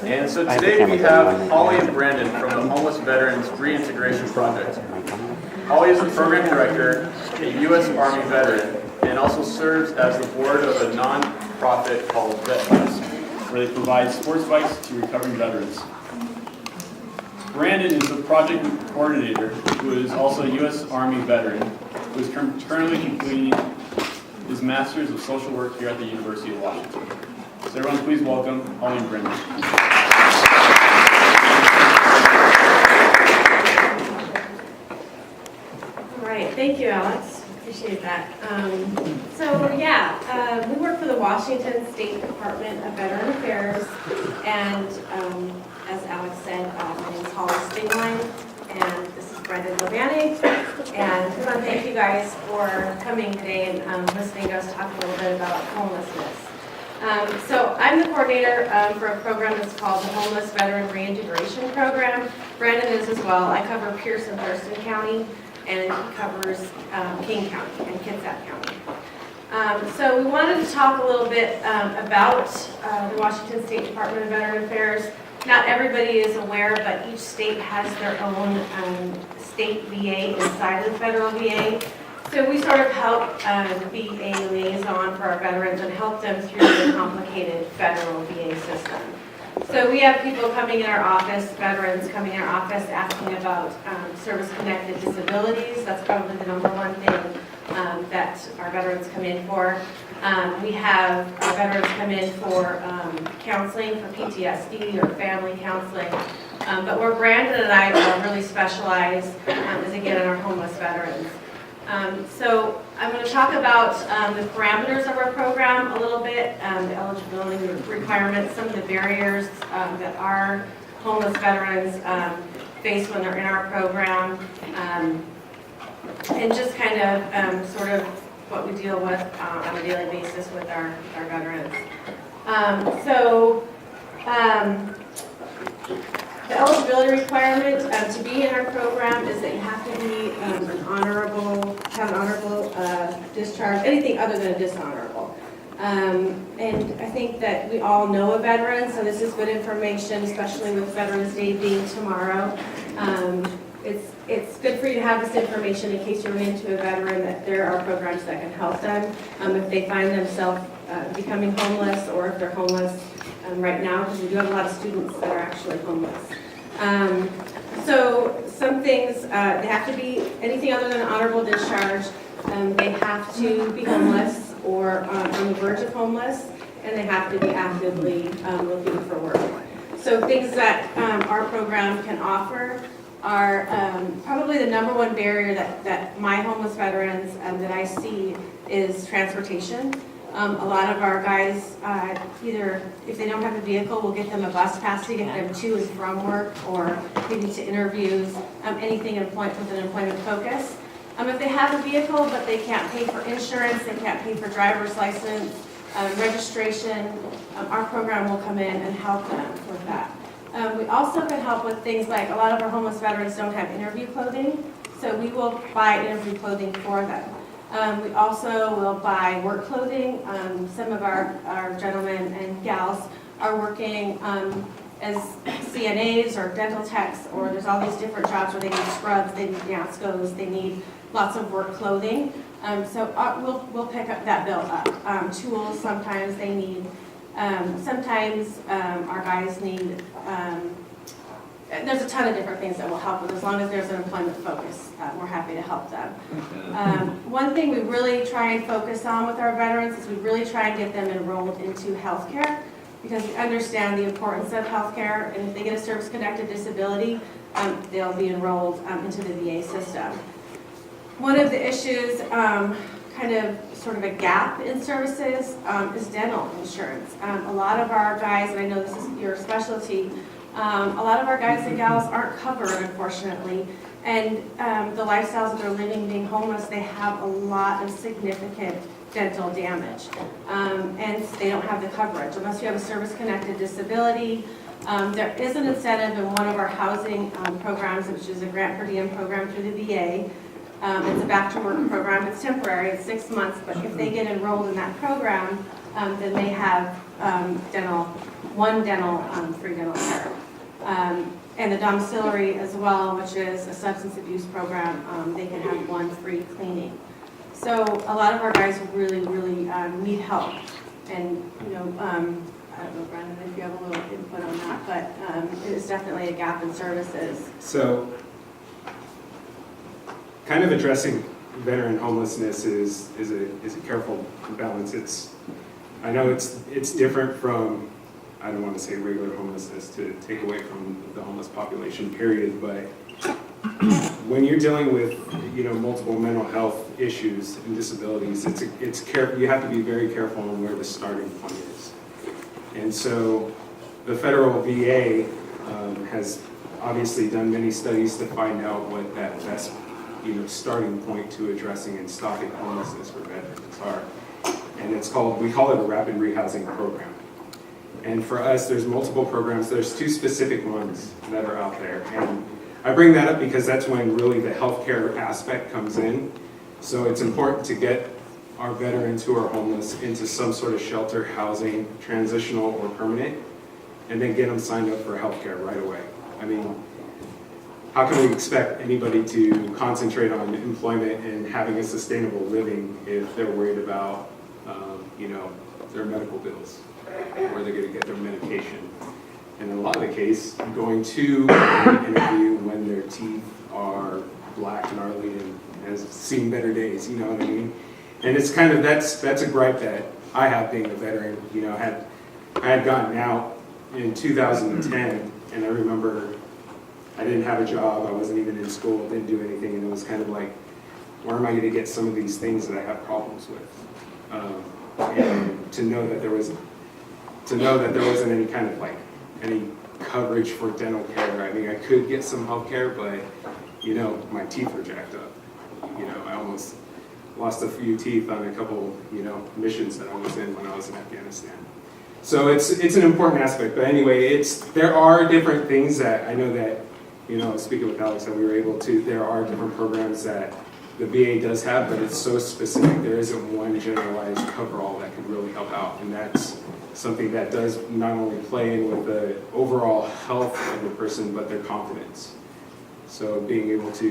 And so today we have Holly and Brandon from the Homeless Veterans Reintegration Project. Holly is the program director, a U.S. Army veteran, and also serves as the board of a non-profit called Vet Bikes, where they provide sports bikes to recovering veterans. Brandon is the project coordinator, who is also a U.S. Army veteran, who is currently completing his Master's of Social Work here at the University of Washington. So everyone please welcome Holly and Brandon. All right, thank you, Alex. Appreciate that. We work for the Washington State Department of Veteran Affairs, and as Alex said, my name is Holly Stenglein, and this is Brandon Mabanag. And we want to thank you guys for coming today and listening to us talk a little bit about homelessness. So I'm the coordinator for a program that's called the Homeless Veteran Reintegration Program. Brandon is as well. I cover Pierce and Thurston County, and he covers King County and Kitsap County. So we wanted to talk a little bit about the Washington State Department of Veteran Affairs. Not everybody is aware, but each state has their own state VA inside of the federal VA. So we sort of help be a liaison for our veterans and help them through the complicated federal VA system. So we have people coming in our office, veterans coming in our office asking about service-connected disabilities. That's probably the number one thing that our veterans come in for. We have our veterans come in for counseling for PTSD or family counseling. But where Brandon and I really specialize is again in our homeless veterans. So I'm going to talk about the parameters of our program a little bit, the eligibility requirements, some of the barriers that our homeless veterans face when they're in our program, and just kind of sort of what we deal with on a daily basis with our veterans. The eligibility requirement to be in our program is that you have to be have an honorable discharge, anything other than a dishonorable. And I think that we all know a veteran, so this is good information, especially with Veterans Day being tomorrow. It's good for you to have this information in case you run into a veteran, that there are programs that can help them if they find themselves becoming homeless, or if they're homeless right now, because we do have a lot of students that are actually homeless. So some things, they have to be anything other than an honorable discharge. They have to be homeless or on the verge of homeless, and they have to be actively looking for work. So things that our program can offer are probably the number one barrier that my homeless veterans that I see is transportation. A lot of our guys, either if they don't have a vehicle, we'll get them a bus pass to get them to and from work, or maybe to interviews, anything with an employment focus. If they have a vehicle but they can't pay for insurance, they can't pay for driver's license, registration, our program will come in and help them with that. We also can help with things like a lot of our homeless veterans don't have interview clothing, so we will buy interview clothing for them. We also will buy work clothing. Some of our gentlemen and gals are working as CNAs or dental techs, or there's all these different jobs where they need scrubs, they need NASCOs, they need lots of work clothing. So we'll pick up that bill up. Tools, sometimes they need. Sometimes our guys need. There's a ton of different things that will help with, as long as there's an employment focus, we're happy to help them. One thing we really try and focus on with our veterans is we really try and get them enrolled into healthcare, because we understand the importance of healthcare, and if they get a service-connected disability, they'll be enrolled into the VA system. One of the issues, kind of sort of a gap in services, is dental insurance. A lot of our guys, and I know this is your specialty, a lot of our guys and gals aren't covered, unfortunately, and the lifestyles that they're living being homeless, they have a lot of significant dental damage, and they don't have the coverage unless you have a service-connected disability. There is an incentive in one of our housing programs, which is a grant per diem program through the VA. It's a back to work program. It's temporary, it's 6 months, but if they get enrolled in that program, then they have one free dental care. And the domiciliary as well, which is a substance abuse program, they can have one free cleaning. So a lot of our guys really need help. And, you know, I don't know, Brandon, if you have a little input on that, but it is definitely a gap in services. So, kind of addressing veteran homelessness is a careful balance. I know it's different from, I don't want to say regular homelessness to take away from the homeless population, period, but when you're dealing with, you know, multiple mental health issues and disabilities, you have to be very careful on where the starting point is. And so the federal VA has obviously done many studies to find out what that best, you know, starting point to addressing and stopping homelessness for veterans are. And we call it a rapid rehousing program. And for us, there's multiple programs. There's two specific ones that are out there. And I bring that up because that's when really the healthcare aspect comes in. So it's important to get our veterans who are homeless into some sort of shelter, housing, transitional or permanent, and then get them signed up for healthcare right away. I mean, how can we expect anybody to concentrate on employment and having a sustainable living if they're worried about, you know, their medical bills, where they're going to get their medication? And in a lot of the case, going to an interview when their teeth are black, gnarly, and has seen better days, you know what I mean? And it's kind of, that's a gripe that I have being a veteran. You know, I had gotten out in 2010, and I remember I didn't have a job, I wasn't even in school, didn't do anything, and it was kind of like, where am I going to get some of these things that I have problems with? And to know that there wasn't any kind of like any coverage for dental care. I mean, I could get some health care, but you know, my teeth were jacked up. You know, I almost lost a few teeth on a couple, you know, missions that I was in when I was in Afghanistan. So it's an important aspect. But anyway, there are different things that I know that, you know, speaking with Alex, that we were able to, there are different programs that the VA does have, but it's so specific. There isn't one generalized coverall that could really help out. And that's something that does not only play in with the overall health of the person, but their confidence. So being able to,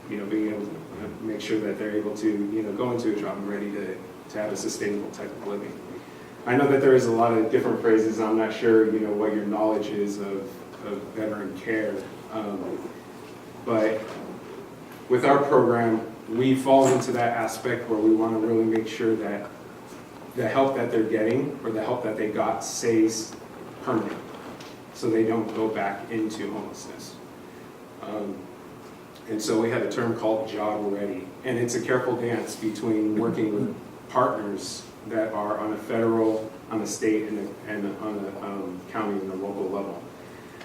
you know, being able to make sure that they're able to, you know, go into a job and ready to have a sustainable type of living. I know that there is a lot of different phrases. I'm not sure, you know, what your knowledge is of veteran care, but with our program, we fall into that aspect where we want to really make sure that the help that they're getting or the help that they got stays permanent, so they don't go back into homelessness. And so we have a term called job ready, and it's a careful dance between working with partners that are on a federal, on a state, and on a county and a local level.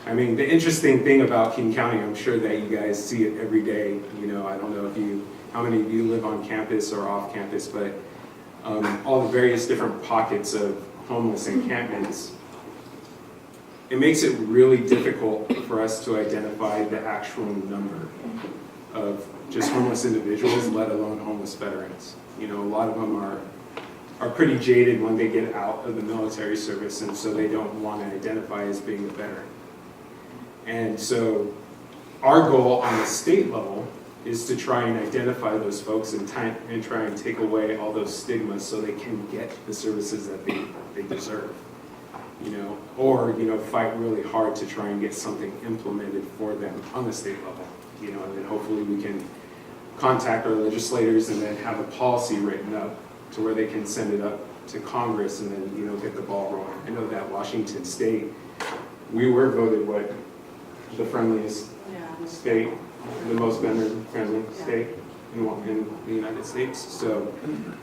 I mean, the interesting thing about King County, I'm sure that you guys see it every day. You know, I don't know how many of you live on campus or off campus, but all the various different pockets of homeless encampments, it makes it really difficult for us to identify the actual number of just homeless individuals, let alone homeless veterans. You know, a lot of them are pretty jaded when they get out of the military service, and so they don't want to identify as being a veteran. And so our goal on the state level is to try and identify those folks and try and take away all those stigmas so they can get the services that they deserve. You know, or, you know, fight really hard to try and get something implemented for them on the state level. You know, and then hopefully we can contact our legislators and then have a policy written up to where they can send it up to Congress and then, you know, get the ball rolling. I know that Washington State, we were voted the friendliest state, the most veteran-friendly state in the United States. So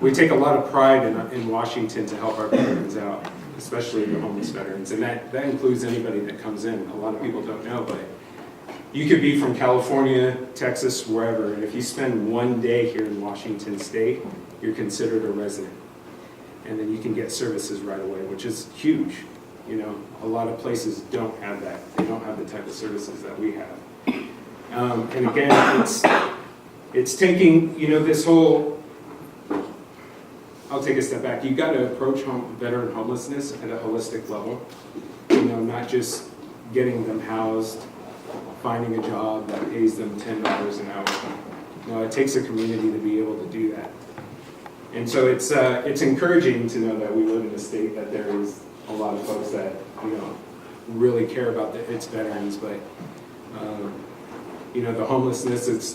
we take a lot of pride in Washington to help our veterans out, especially the homeless veterans. And that includes anybody that comes in. A lot of people don't know, but you could be from California, Texas, wherever, and if you spend one day here in Washington State, you're considered a resident. And then you can get services right away, which is huge. You know, a lot of places don't have that. They don't have the type of services that we have. And again, it's taking, you know, this whole, I'll take a step back. You've got to approach veteran homelessness at a holistic level. Not just getting them housed, finding a job that pays them $10 an hour. It takes a community to be able to do that. And so it's encouraging to know that we live in a state that there is a lot of folks that really care about its veterans, but the homelessness, it's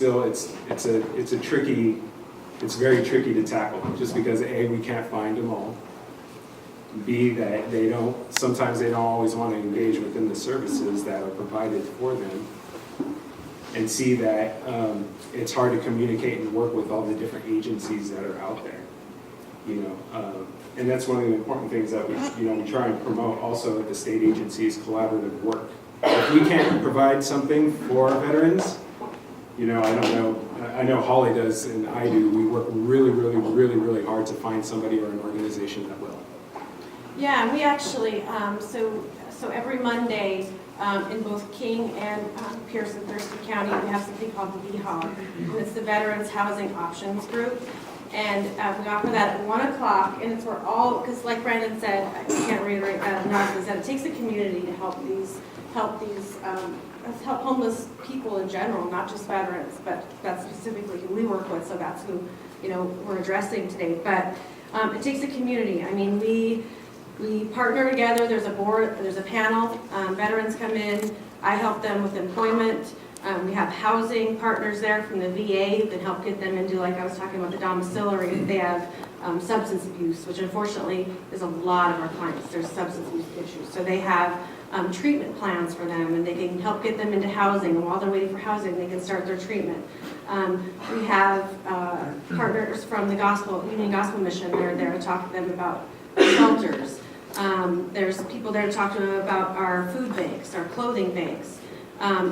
very tricky to tackle, just because A, we can't find them all. B, that sometimes they don't always want to engage within the services that are provided for them. And C, that it's hard to communicate and work with all the different agencies that are out there. And that's one of the important things that we try and promote also at the state agencies, collaborative work. If we can't provide something for our veterans, I don't know, I know Holly does and I do, we work really, really, really, really hard to find somebody or an organization that will. Yeah, we actually, so every Monday in both King and Pierce and Thurston County, we have something called the VHOG, and it's the Veterans Housing Options Group. And we offer that at 1 o'clock, and it's where because like Brandon said, I can't reiterate that enough, is that it takes a community to help homeless people in general, not just veterans, but that's specifically who we work with, so that's who we're addressing today. But it takes a community. I mean, we partner together. There's a board, there's a panel. Veterans come in. I help them with employment. We have housing partners there from the VA that help get them into, like I was talking about, the domiciliary. They have substance abuse, which unfortunately is a lot of our clients. There's substance abuse issues. So they have treatment plans for them, and they can help get them into housing. And while they're waiting for housing, they can start their treatment. We have partners from the Union Gospel Mission. They're there to talk to them about shelters. There's people there to talk to them about our food banks, our clothing banks.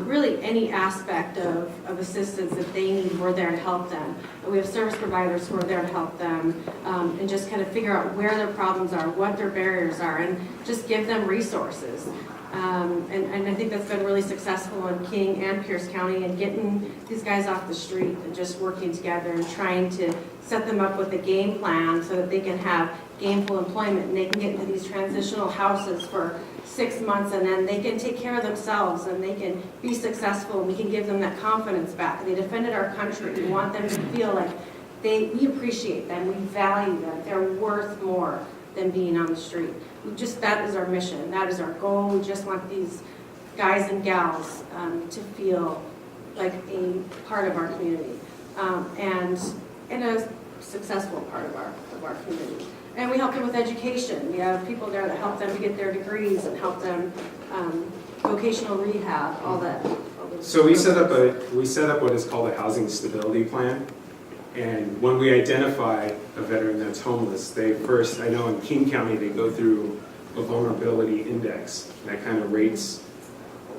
Really any aspect of assistance that they need, we're there to help them. And we have service providers who are there to help them and just kind of figure out where their problems are, what their barriers are, and just give them resources. And I think that's been really successful in King and Pierce County, and getting these guys off the street and just working together and trying to set them up with a game plan so that they can have gainful employment and they can get into these transitional houses for 6 months, and then they can take care of themselves and they can be successful, and we can give them that confidence back. They defended our country. We want them to feel like we appreciate them, we value them, they're worth more than being on the street. That is our mission, that is our goal. We just want these guys and gals to feel like a part of our community and a successful part of our community. And we help them with education. We have people there that help them to get their degrees and help them vocational rehab, all that. So we set up what is called a housing stability plan. And when we identify a veteran that's homeless, I know in King County, they go through a vulnerability index that kind of rates,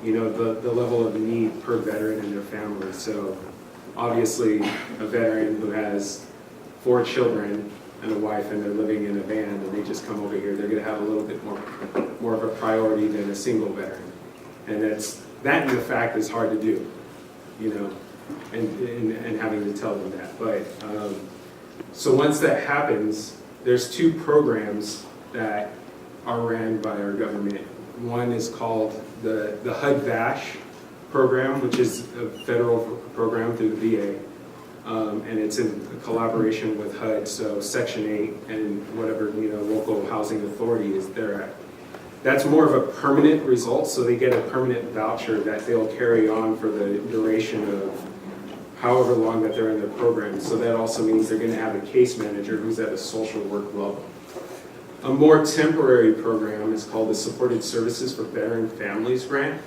the level of need per veteran and their family. So obviously a veteran who has 4 children and a wife and they're living in a van and they just come over here, they're going to have a little bit more of a priority than a single veteran. And that in the fact is hard to do, and having to tell them that. But so once that happens, there's 2 programs that are ran by our government. One is called the HUD-VASH program, which is a federal program through the VA. And it's in collaboration with HUD, so Section 8 and whatever local housing authority is there at. That's more of a permanent result, so they get a permanent voucher that they'll carry on for the duration of however long that they're in their program. So that also means they're going to have a case manager who's at a social work level. A more temporary program is called the Supported Services for Veteran Families Grant.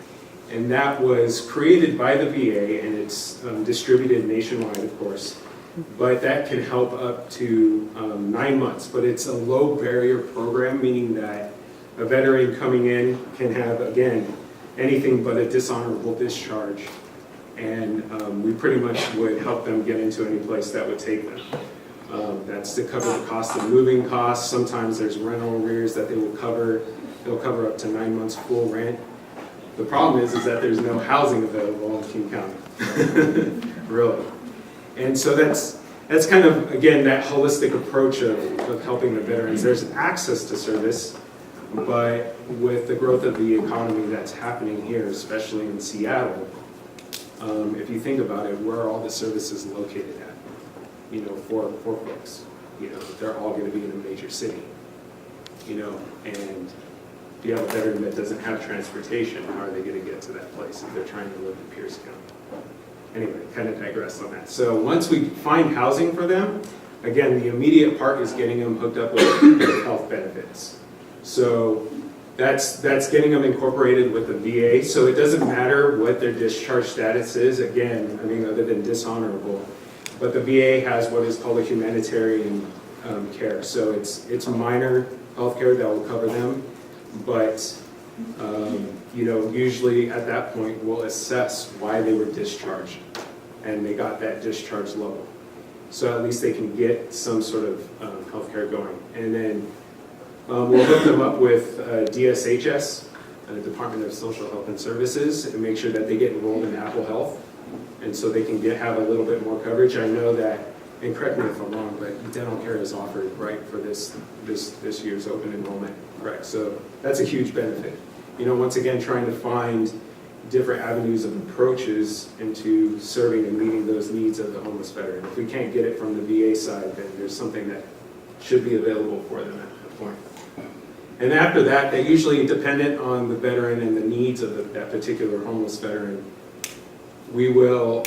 And that was created by the VA, and it's distributed nationwide, of course. But that can help up to 9 months. But it's a low barrier program, meaning that a veteran coming in can have, again, anything but a dishonorable discharge. And we pretty much would help them get into any place that would take them. That's to cover the cost of moving costs. Sometimes there's rental arrears that they will cover. They'll cover up to 9 months full rent. The problem is that there's no housing available in King County, really. And so that's that's kind of, again, that holistic approach of helping the veterans. There's access to service, but with the growth of the economy that's happening here, especially in Seattle, if you think about it, where are all the services located at? You know, for folks, you know, they're all going to be in a major city, you know, and if you have a veteran that doesn't have transportation, how are they going to get to that place if they're trying to live in Pierce County? Anyway, kind of digress on that. So once we find housing for them, again, the immediate part is getting them hooked up with health benefits. So that's getting them incorporated with the VA. So it doesn't matter what their discharge status is, again, I mean, other than dishonorable. But the VA has what is called a humanitarian care. So it's minor health care that will cover them. But, you know, usually at that point, we'll assess why they were discharged. And they got that discharge level. So at least they can get some sort of health care going. And then we'll hook them up with DSHS, Department of Social Health and Services, and make sure that they get enrolled in Apple Health. And so they can have a little bit more coverage. I know that, and correct me if I'm wrong, but dental care is offered, right, for this year's open enrollment, correct? So that's a huge benefit. You know, once again, trying to find different avenues of approaches into serving and meeting those needs of the homeless veteran. If we can't get it from the VA side, then there's something that should be available for them at that point. And after that, they usually, dependent on the veteran and the needs of that particular homeless veteran, we will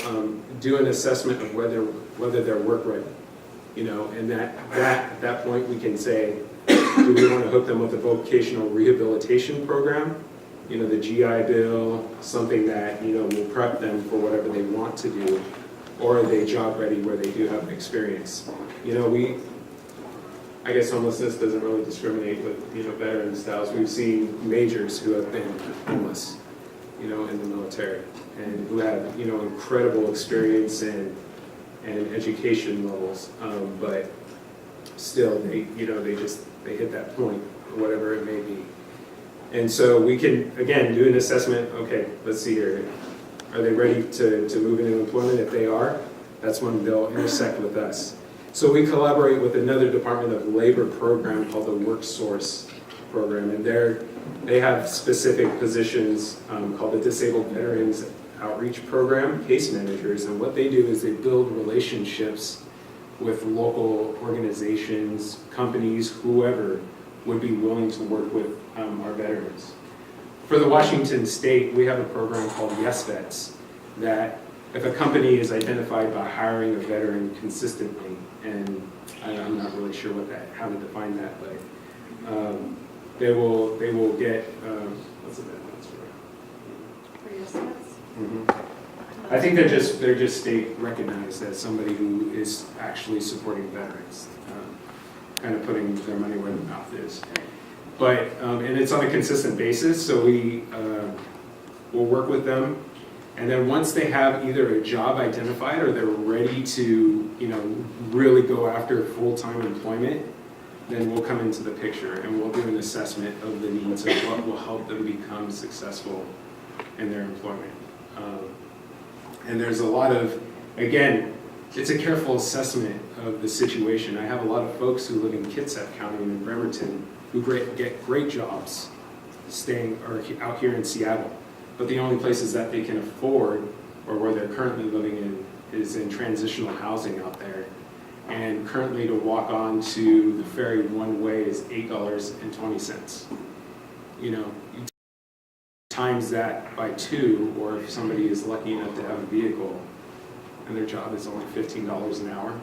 do an assessment of whether they're work ready. You know, and at that point we can say, do we want to hook them with a vocational rehabilitation program? You know, the GI Bill, something that, you know, will prep them for whatever they want to do, or are they job ready where they do have experience? You know, I guess homelessness doesn't really discriminate with, you know, veteran styles. We've seen majors who have been homeless, you know, in the military, and who have, you know, incredible experience and education levels, but still they hit that point, whatever it may be. And so we can, again, do an assessment. Okay, let's see here. Are they ready to move into employment? If they are, that's when they'll intersect with us. So we collaborate with another Department of Labor program called the Work Source program, and they have specific positions called the Disabled Veterans Outreach Program, case managers, and what they do is they build relationships with local organizations, companies, whoever would be willing to work with our veterans. For the Washington State, we have a program called Yes Vets, that if a company is identified by hiring a veteran consistently, and I'm not really sure how to define that, but they will get what's the benefits for Yes Vets? Mm-hmm. I think they're just state recognized as somebody who is actually supporting veterans, kind of putting their money where their mouth is. But and it's on a consistent basis, so we'll work with them, and then once they have either a job identified or they're ready to, you know, really go after full-time employment, then we'll come into the picture and we'll do an assessment of the needs of what will help them become successful in their employment. And there's a lot of, again, it's a careful assessment of the situation. I have a lot of folks who live in Kitsap County and in Bremerton who get great jobs staying or out here in Seattle, but the only places that they can afford or where they're currently living in is in transitional housing out there. And currently to walk on to the ferry one way is $8.20. You know, you times that by 2, or if somebody is lucky enough to have a vehicle and their job is only $15 an hour,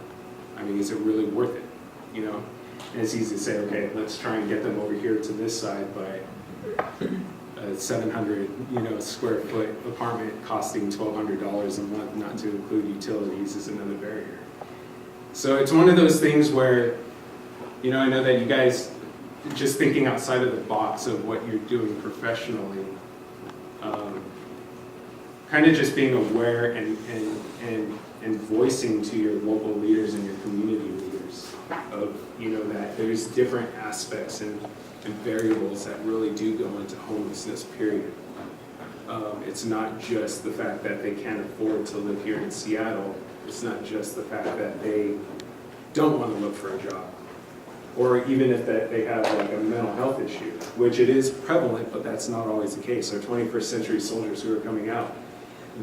I mean, is it really worth it? You know, and it's easy to say, okay, let's try and get them over here to this side by a 700, you know, square foot apartment costing $1,200 a month, not to include utilities, is another barrier. So it's one of those things where, you know, I know that you guys, just thinking outside of the box of what you're doing professionally, kind of just being aware and voicing to your local leaders and your community leaders of, you know, that there's different aspects and variables that really do go into homelessness, period. It's not just the fact that they can't afford to live here in Seattle. It's not just the fact that they don't want to look for a job. Or even if that they have like a mental health issue, which it is prevalent, but that's not always the case. Our 21st century soldiers who are coming out,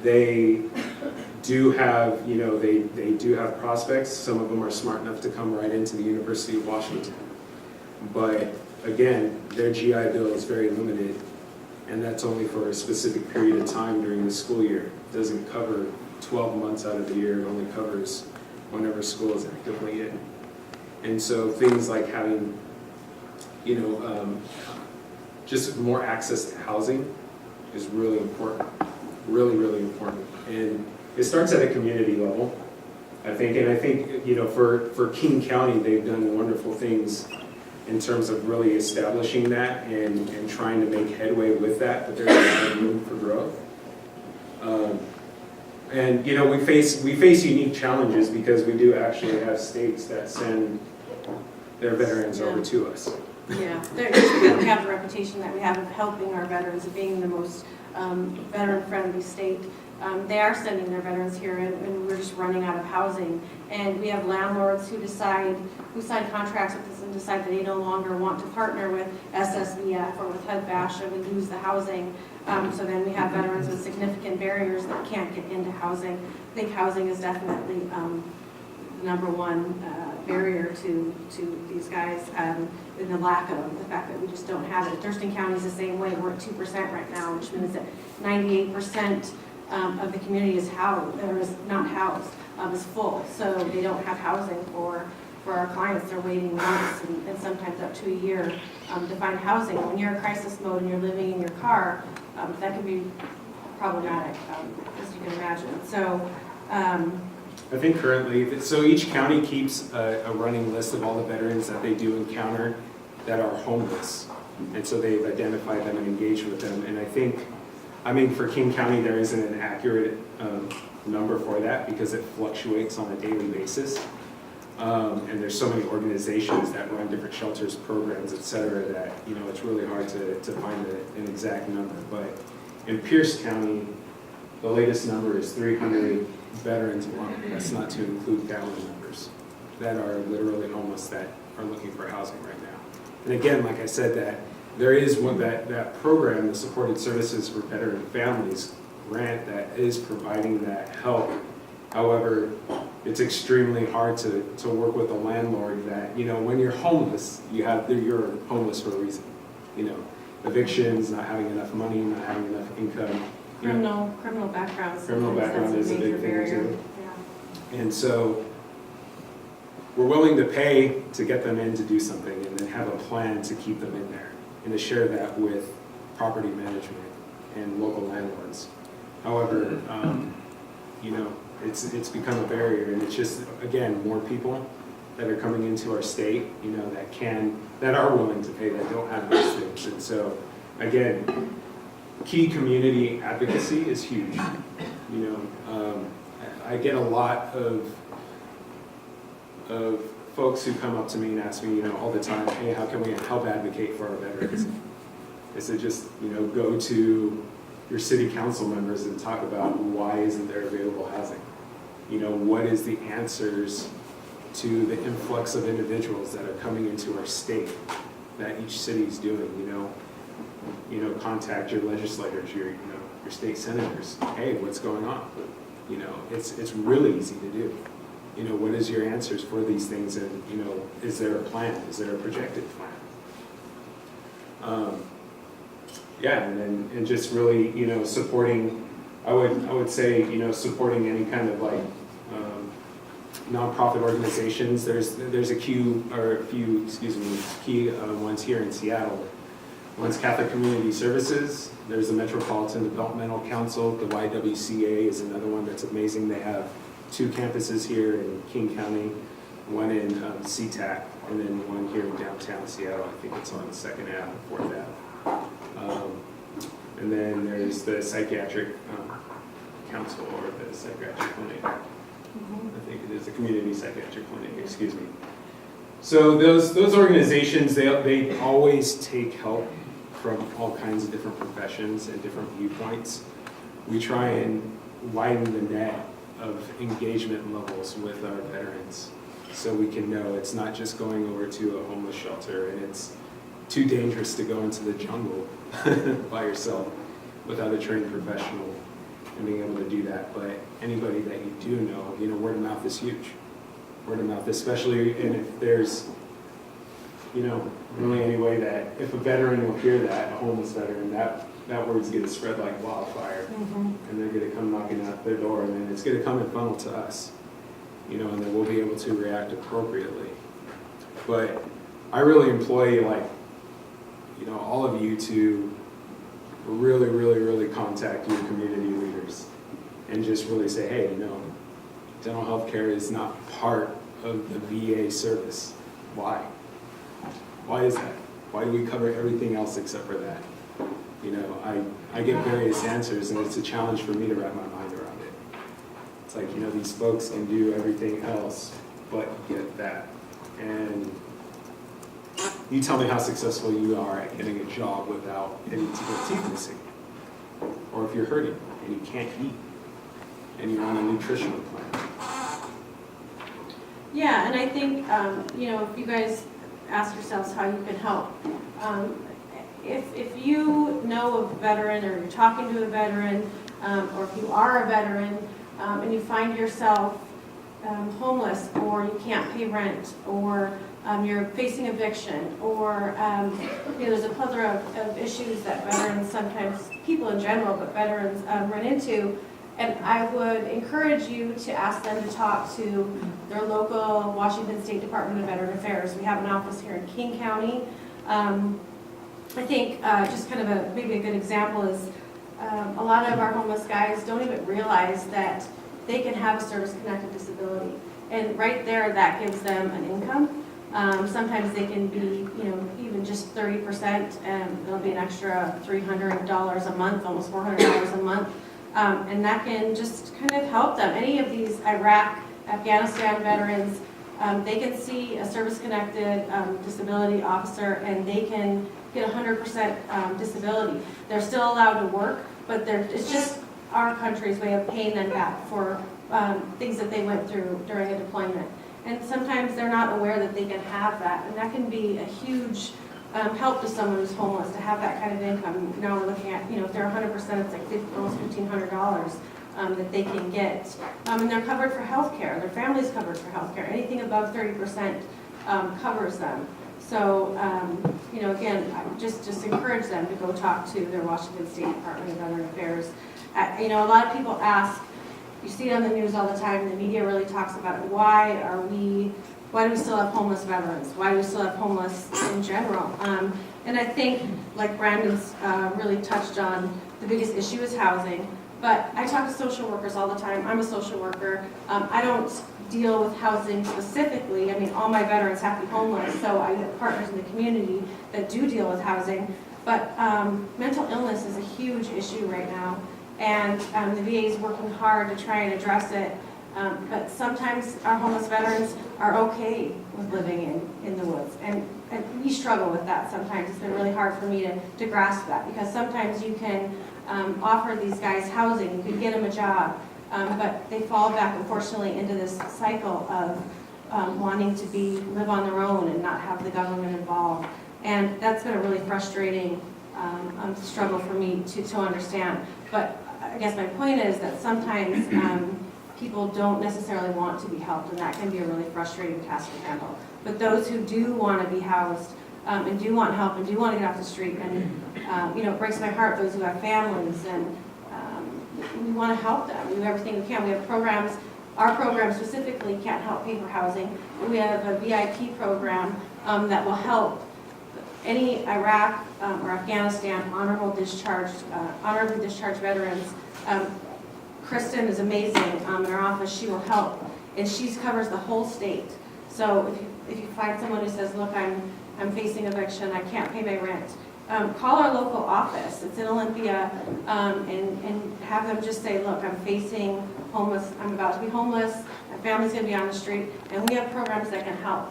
they do have, you know, they do have prospects. Some of them are smart enough to come right into the University of Washington. But again, their GI Bill is very limited, and that's only for a specific period of time during the school year. It doesn't cover 12 months out of the year. It only covers whenever school is actively in. And so things like having, you know, just more access to housing is really important, really, really important. And it starts at a community level, I think. And I think, you know, for King County, they've done wonderful things in terms of really establishing that and trying to make headway with that, but there's a lot of room for growth. And you know, we face unique challenges because we do actually have states that send their veterans over to us. Yeah, we have the reputation that we have of helping our veterans, of being the most veteran-friendly state. They are sending their veterans here, and we're just running out of housing. And we have landlords who sign contracts with us and decide that they no longer want to partner with SSVF or with HUD Basham and lose the housing. So then we have veterans with significant barriers that can't get into housing. I think housing is definitely the number one barrier to these guys, and the fact that we just don't have it. Thurston County is the same way. We're at 2% right now, which means that 98% of the community is housed, or is not housed, is full. So they don't have housing for our clients. They're waiting months and sometimes up to a year to find housing. When you're in crisis mode and you're living in your car, that can be problematic, as you can imagine. So. I think currently, so each county keeps a running list of all the veterans that they do encounter that are homeless. And so they've identified them and engaged with them. And I think, I mean, for King County, there isn't an accurate number for that because it fluctuates on a daily basis. And there's so many organizations that run different shelters, programs, et cetera, that, you know, it's really hard to find an exact number. But in Pierce County, the latest number is 300 veterans alone. That's not to include family members that are literally homeless that are looking for housing right now. And again, like I said, that there is that program, the Supported Services for Veteran Families grant, that is providing that help. However, it's extremely hard to work with a landlord that, you know, when you're homeless, you're homeless for a reason. You know, evictions, not having enough money, not having enough income. Criminal background. Criminal background is a big thing barrier. too. Yeah. And so we're willing to pay to get them in to do something and then have a plan to keep them in there and to share that with property management and local landlords. However, you know, it's become a barrier, and it's just, again, more people that are coming into our state, you know, that are willing to pay, that don't have those things. And so, again, key community advocacy is huge. You know, I get a lot of folks who come up to me and ask me, you know, all the time, hey, how can we help advocate for our veterans? I said, just, you know, go to your city council members and talk about why isn't there available housing? You know, what is the answers to the influx of individuals that are coming into our state that each city is doing? You know, contact your legislators, your state senators. Hey, what's going on? You know, it's really easy to do. You know, what is your answers for these things? And, you know, is there a plan? Is there a projected plan? Yeah, and just really, you know, supporting, I would say, you know, supporting any kind of like nonprofit organizations. There's a few key ones here in Seattle. One's Catholic Community Services. There's the Metropolitan Developmental Council. The YWCA is another one that's amazing. They have 2 campuses here in King County, one in SeaTac, and then one here in downtown Seattle. I think it's on 2nd Ave, 4th Ave. And then there's the Psychiatric Council, or the Psychiatric Clinic. I think it is the Community Psychiatric Clinic, excuse me. So those organizations, they always take help from all kinds of different professions and different viewpoints. We try and widen the net of engagement levels with our veterans. so we can know it's not just going over to a homeless shelter and it's too dangerous to go into the jungle by yourself without a trained professional and being able to do that. But anybody that you do know, word of mouth is huge. Word of mouth, especially, and if there's, really any way that if a veteran will hear that, a homeless veteran, that word's going to spread like wildfire, and they're going to come knocking at their door, and then it's going to come and funnel to us, and then we'll be able to react appropriately. But I really employ, all of you to really, really, really contact your community leaders and just really say, hey, dental health care is not part of the VA service. Why? Why is that? Why do we cover everything else except for that? I get various answers, and it's a challenge for me to wrap my mind around it. It's like, these folks can do everything else but get that. And you tell me how successful you are at getting a job without any teeth missing. Or if you're hurting and you can't eat and you're on a nutritional plan. Yeah, and I think, if you guys ask yourselves how you can help, if you know a veteran or you're talking to a veteran, or if you are a veteran and you find yourself homeless, or you can't pay rent, or you're facing eviction, or there's a plethora of issues that veterans, sometimes people in general, but veterans run into. And I would encourage you to ask them to talk to their local Washington State Department of Veteran Affairs. We have an office here in King County. I think just kind of maybe a good example is a lot of our homeless guys don't even realize that they can have a service-connected disability. And right there, that gives them an income. Sometimes they can be, even just 30%, and there'll be an extra $300 a month, almost $400 a month. And that can just kind of help them. Any of these Iraq, Afghanistan veterans, they can see a service-connected disability officer, and they can get 100% disability. They're still allowed to work, but it's just our country's way of paying them back for things that they went through during a deployment. And sometimes they're not aware that they can have that, and that can be a huge help to someone who's homeless to have that kind of income. Now we're looking at, if they're 100%, it's like almost $1,500 that they can get. And they're covered for health care. Their family's covered for health care. Anything above 30% covers them. So, again, just encourage them to go talk to their Washington State Department of Veteran Affairs. A lot of people ask, you see it on the news all the time, the media really talks about it, why do we still have homeless veterans? Why do we still have homeless in general? And I think, like Brandon's really touched on, the biggest issue is housing. But I talk to social workers all the time. I'm a social worker. I don't deal with housing specifically. I mean, all my veterans have to be homeless, so I have partners in the community that do deal with housing. But mental illness is a huge issue right now, and the VA is working hard to try and address it. But sometimes our homeless veterans are okay with living in the woods, and we struggle with that sometimes. It's been really hard for me to grasp that, because sometimes you can offer these guys housing, you could get them a job, but they fall back, unfortunately, into this cycle of wanting to live on their own and not have the government involved. And that's been a really frustrating struggle for me to understand. But I guess my point is that sometimes people don't necessarily want to be helped, and that can be a really frustrating task to handle. But those who do want to be housed and do want help and do want to get off the street, and it breaks my heart, those who have families, and we want to help them. We do everything we can. We have programs. Our program specifically can't help pay for housing. We have a VIP program that will help any Iraq or Afghanistan honorably discharged veterans. Kristen is amazing in our office. She will help, and she covers the whole state. So if you find someone who says, look, I'm facing eviction, I can't pay my rent, call our local office. It's in Olympia, and have them just say, look, I'm facing homeless, I'm about to be homeless, my family's going to be on the street, and we have programs that can help.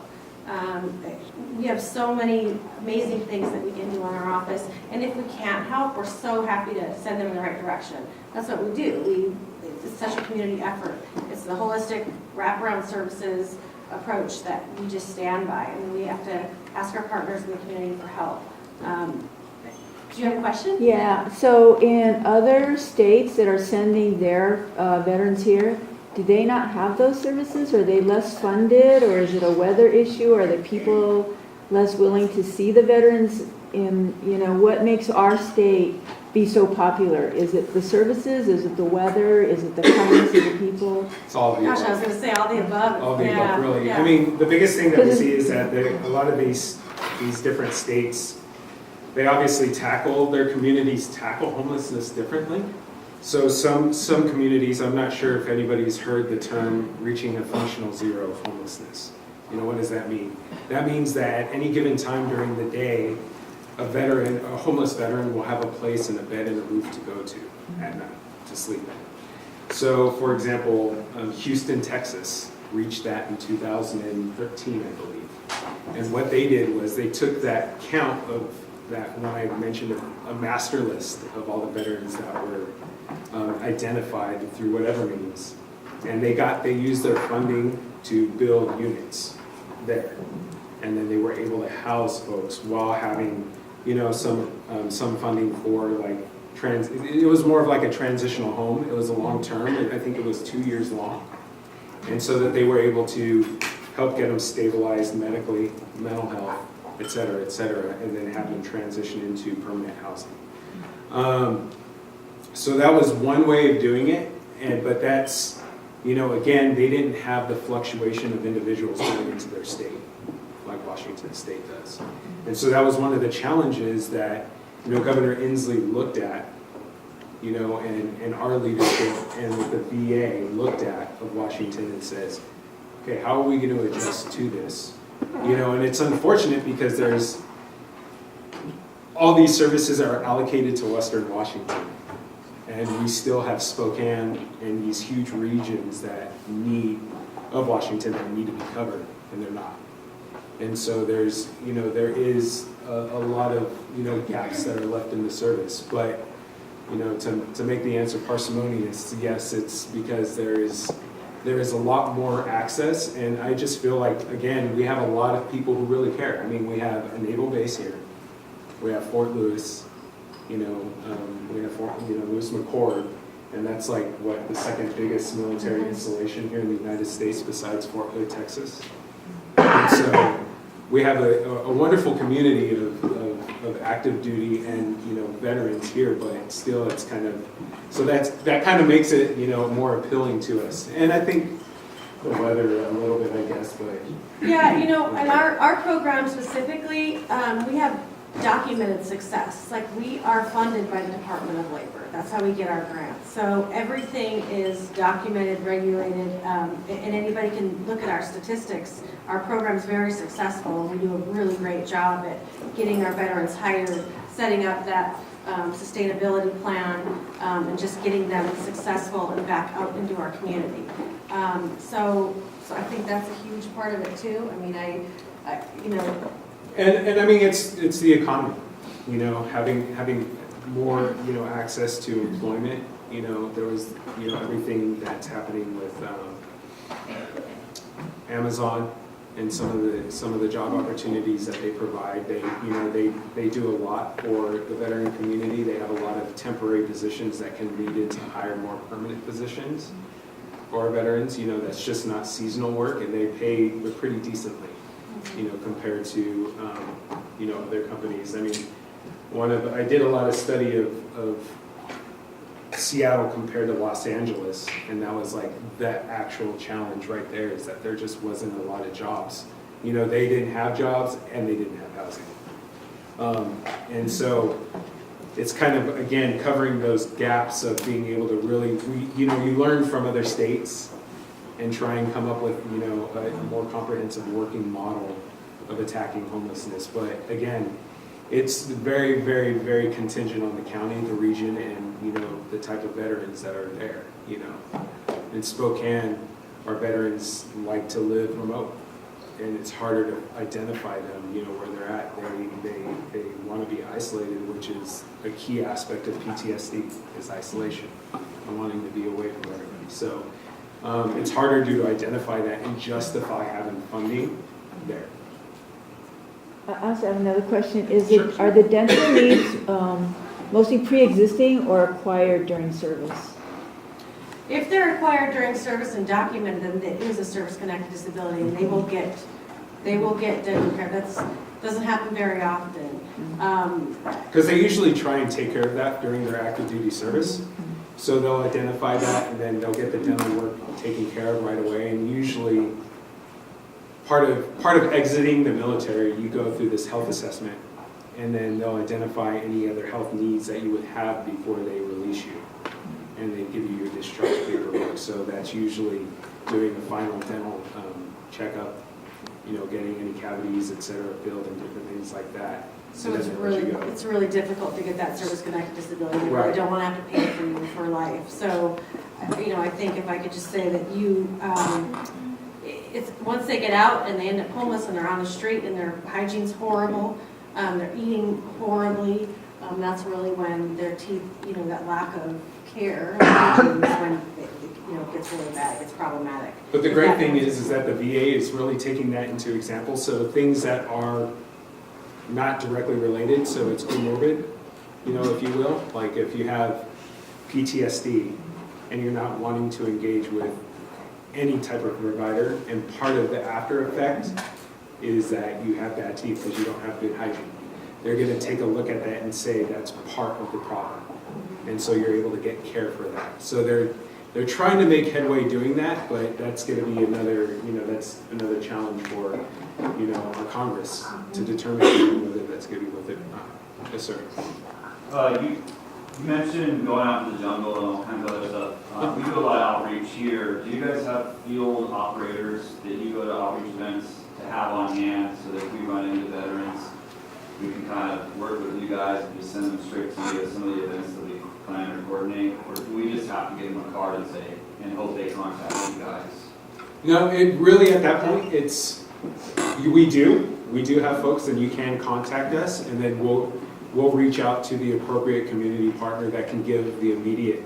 We have so many amazing things that we can do in our office, and if we can't help, we're so happy to send them in the right direction. That's what we do. It's such a community effort. It's the holistic wraparound services. approach that we just stand by. I mean, we have to ask our partners in the community for help. Do you have a question? Yeah, so in other states that are sending their veterans here, do they not have those services? Are they less funded, or is it a weather issue? Are the people less willing to see the veterans in, what makes our state be so popular? Is it the services? Is it the weather? Is it the kindness of the people? It's all of the Gosh, I was above. going to say all the above. All of the Yeah, above, really. yeah. I mean, the biggest thing that we see is that a lot of these different states, they obviously their communities tackle homelessness differently. So some communities, I'm not sure if anybody's heard the term reaching a functional zero of homelessness. What does that mean? That means that at any given time during the day, a homeless veteran will have a place and a bed and a roof to go to at night to sleep in. So, for example, Houston, Texas reached that in 2013, I believe. And what they did was they took that count of that, when I mentioned a master list of all the veterans that were identified through whatever means, and they used their funding to build units there, and then they were able to house folks while having some funding for it was more of like a transitional home. It was a long term, I think it was 2 years long, and so that they were able to help get them stabilized medically, mental health, et cetera, and then have them transition into permanent housing. So that was one way of doing it, but that's, again, they didn't have the fluctuation of individuals going into their state like Washington State does. And so that was one of the challenges that, Governor Inslee looked at, and our leadership and the VA looked at of Washington and says, okay, how are we going to adjust to this? And it's unfortunate because there's all these services are allocated to Western Washington, and we still have Spokane and these huge regions of Washington that need to be covered, and they're not. And so there is a lot of, gaps that are left in the service. But, to make the answer parsimonious, yes, it's because there is a lot more access, and I just feel like, again, we have a lot of people who really care. I mean, we have a naval base here. We have Fort Lewis, we have Lewis McChord, and that's the second biggest military installation here in the United States besides Fort Hood, Texas. And so we have a wonderful community of active duty and veterans here, but still it's kind of, so that kind of makes it more appealing to us. And I think the weather a little bit, I guess, but Yeah, and our program specifically, we have documented success. We are funded by the Department of Labor. That's how we get our grants. So everything is documented, regulated, and anybody can look at our statistics. Our program is very successful. We do a really great job at getting our veterans hired, setting up that sustainability plan, and just getting them successful and back out into our community. So I think that's a huge part of it too. I mean, And I mean, it's the economy, having more, access to employment. There was, everything that's happening with Amazon and some of the job opportunities that they provide. They do a lot for the veteran community. They have a lot of temporary positions that can lead into hire more permanent positions for our veterans. That's just not seasonal work, and they pay pretty decently. Compared to, other companies. I mean, I did a lot of study of Seattle compared to Los Angeles, and that was that actual challenge right there, is that there just wasn't a lot of jobs. They didn't have jobs and they didn't have housing. And so it's kind of, again, covering those gaps of being able to really, you learn from other states and try and come up with, a more comprehensive working model of attacking homelessness. But again, it's very, very, very contingent on the county, the region, and, the type of veterans that are there, In Spokane, our veterans like to live remote, and it's harder to identify them, where they're at. They want to be isolated, which is a key aspect of PTSD, is isolation and wanting to be away from everybody. So It's harder to identify that and justify having funding there. I also have another question. Are the dental needs mostly pre-existing or acquired during service? If they're acquired during service and documented, then it is a service-connected disability, and they will get dental care. That doesn't happen very often. Because they usually try and take care of that during their active duty service. So they'll identify that and then they'll get the dental work taken care of right away. And usually part of exiting the military, you go through this health assessment and then they'll identify any other health needs that you would have before they release you. And they give you your discharge paperwork. So that's usually doing a final dental checkup, getting any cavities, et cetera, filled and different things like that. So And it's then they let you go. really difficult to get that service-connected disability. They really Right. don't want to have to pay for you for life. So, I think if I could just say that it's once they get out and they end up homeless and they're on the street and their hygiene's horrible, they're eating horribly, that's really when their teeth, that lack of care, hygiene is when it gets really bad, it gets problematic. But the great thing is that the VA is really taking that into example. So things that are not directly related, so it's comorbid, if you will. Like if you have PTSD and you're not wanting to engage with any type of provider, and part of the after effect is that you have bad teeth because you don't have good hygiene. They're going to take a look at that and say that's part of the problem. And so you're able to get care for that. So they're trying to make headway doing that, but that's going to be that's another challenge for, our Congress to determine whether that's going to be with it or not. Yes, sir. You mentioned going out into the jungle and all kinds of other stuff. We do a lot of outreach here. Do you guys have field operators that you go to outreach events to have on hand so that if we run into veterans, we can kind of work with you guys and just send them straight to you at some of the events that we plan or coordinate? Or do we just have to give them a card and say, and hope they contact you guys? No, it really at that point, we do have folks, and you can contact us, and then we'll reach out to the appropriate community partner that can give the immediate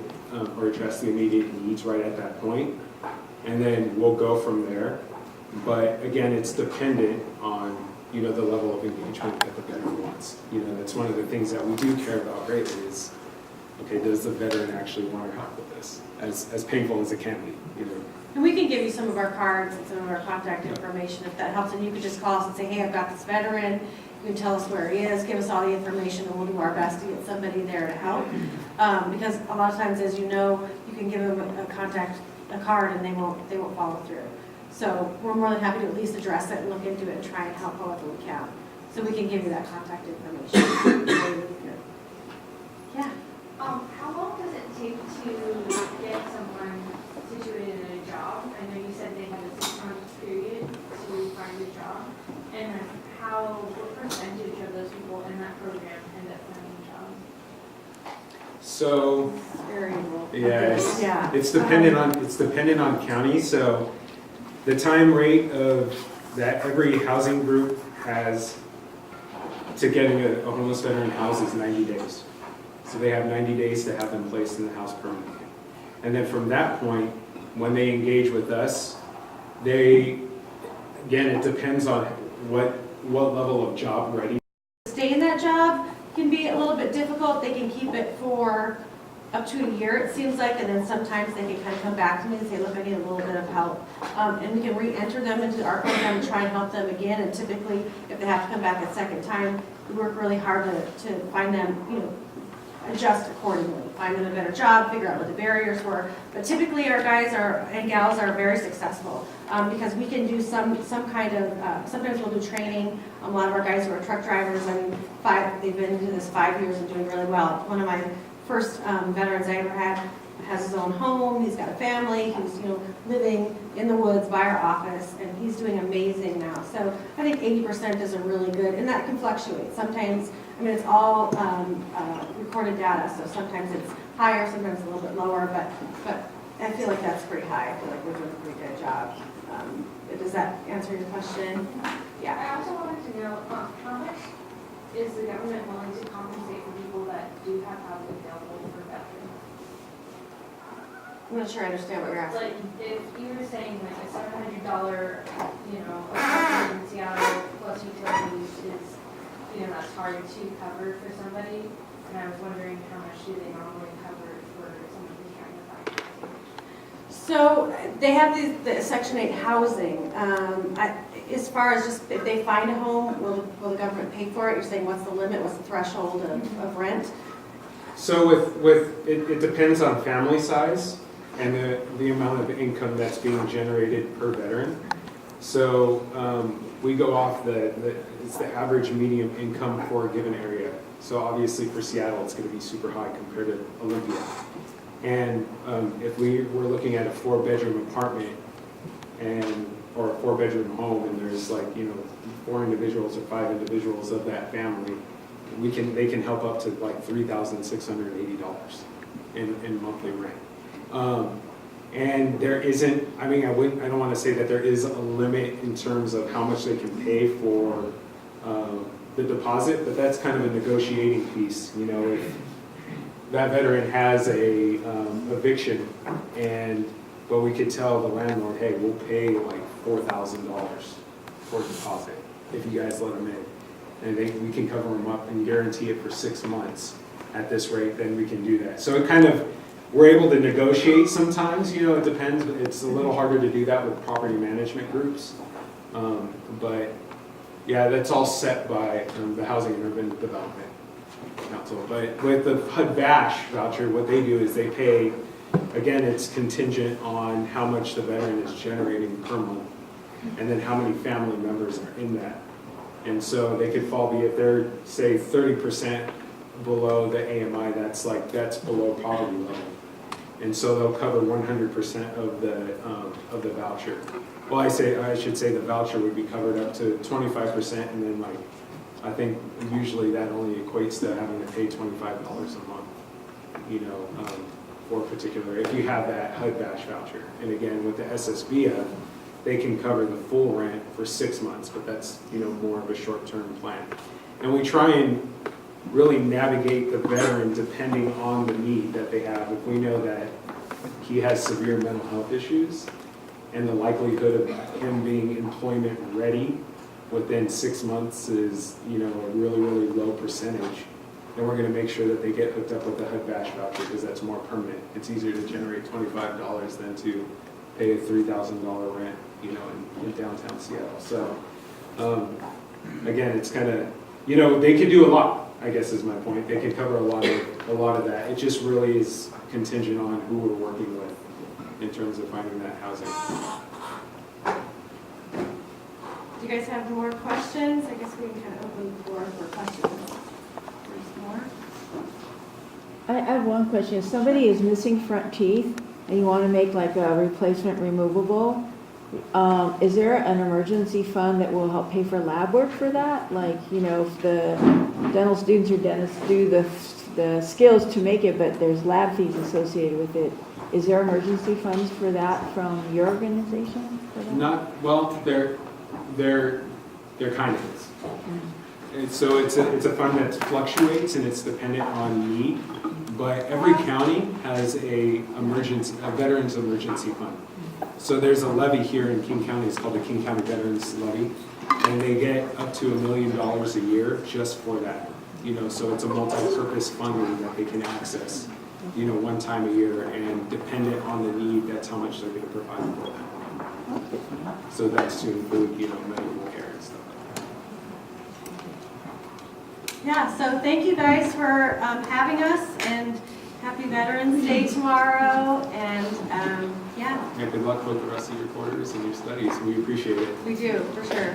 or address the immediate needs right at that point, and then we'll go from there. But again, it's dependent on the level of engagement that the veteran wants. That's one of the things that we do care about greatly is, okay, does the veteran actually want our help with this? As painful as it can be, And we can give you some of our cards and some of our contact information if that helps. And you could just call us and say, hey, I've got this veteran. You can tell us where he is, give us all the information, and we'll do our best to get somebody there to help. Because a lot of times, as you know, you can give them a card, and they won't follow through. So we're more than happy to at least address it and look into it and try and help however we can. So we can give you that contact information. Yeah. How long does it take to get someone situated in a job? I know you said they have a 6-month period to find a job. And what percentage of those people in that program end up finding jobs? So Variable. yeah, it's dependent on county. So the time rate of that every housing group has to getting a homeless veteran house is 90 days. So they have 90 days to have them placed in the house permanently. And then from that point, when they engage with us, again, it depends on what level of job ready. Stay in that job can be a little bit difficult. They can keep it for up to a year, it seems like, and then sometimes they can kind of come back to me and say, look, I need a little bit of help. And we can re-enter them into our program and try and help them again. And typically, if they have to come back a second time, we work really hard to find them, adjust accordingly, find them a better job, figure out what the barriers were. But typically our guys and gals are very successful because we can do some kind of, sometimes we'll do training. A lot of our guys who are truck drivers, they've been doing this 5 years and doing really well. One of my first veterans I ever had has his own home, he's got a family, he's living in the woods by our office, and he's doing amazing now. So I think 80% is a really good, and that can fluctuate. Sometimes, it's all recorded data, so sometimes it's higher, sometimes a little bit lower, but I feel like that's pretty high. I feel like we're doing a pretty good job. Does that answer your question? Yeah. I also wanted to know how much is the government willing to compensate for people that do have housing available for veterans? I'm not sure I understand what you're asking. Like, if you were saying like a $700, apartment in Seattle plus utilities is, that's hard to cover for somebody. And I was wondering how much do they normally cover for someone who's trying to find housing? So they have the Section 8 housing. As far as just if they find a home, will the government pay for it? You're saying what's the limit, what's the threshold of rent? So it depends on family size and the amount of income that's being generated per veteran. So we go off it's the average median income for a given area. So obviously for Seattle, it's going to be super high compared to Olympia. And if we were looking at a 4-bedroom apartment or a 4-bedroom home, and there's 4 individuals or 5 individuals of that family, they can help up to $3,680 in monthly rent. And there isn't, I don't want to say that there is a limit in terms of how much they can pay for the deposit, but that's kind of a negotiating piece. If that veteran has a eviction, but we could tell the landlord, hey, we'll pay $4,000 for deposit if you guys let them in. And we can cover them up and guarantee it for 6 months at this rate, then we can do that. So we're able to negotiate sometimes, it depends. It's a little harder to do that with property management groups. But yeah, that's all set by the Housing and Urban Development Council. But with the HUD-VASH voucher, what they do is they pay, again, it's contingent on how much the veteran is generating per month, and then how many family members are in that. And so they could fall, if they're, say, 30% below the AMI, that's below poverty level. And so they'll cover 100% of the voucher. Well, I should say the voucher would be covered up to 25%, and then I think usually that only equates to having to pay $25 a month, for a particular, if you have that HUD-VASH voucher. And again, with the SSVIA, they can cover the full rent for 6 months, but that's, more of a short-term plan. And we try and really navigate the veteran depending on the need that they have. If we know that he has severe mental health issues and the likelihood of him being employment ready within 6 months is, a really, really low percentage, then we're going to make sure that they get hooked up with the HUD-VASH voucher because that's more permanent. It's easier to generate $25 than to pay a $3,000 rent, in downtown Seattle. So, again, it's kind of, they can do a lot, I guess is my point. They can cover a lot of that. It just really is contingent on who we're working with in terms of finding that housing. Do you guys have more questions? I guess we can kind of open the floor for questions. There's more? I have one question. If somebody is missing front teeth and you want to make a replacement removable, is there an emergency fund that will help pay for lab work for that? If the dental students or dentists do the skills to make it, but there's lab fees associated with it, is there emergency funds for that from your organization? There kind of is. And so it's a fund that fluctuates and it's dependent on need, but every county has a veterans emergency fund. So there's a levy here in King County, it's called the King County Veterans Levy, and they get up to $1 million a year just for that. So it's a multi-purpose funding that they can access, one time a year, and dependent on the need, that's how much they're going to provide for that. So that's to include, medical care and stuff like that. Yeah, so thank you guys for having us, and happy Veterans Day tomorrow, and Yeah, good luck with the rest of your quarters and your studies. We appreciate it. we do, for sure.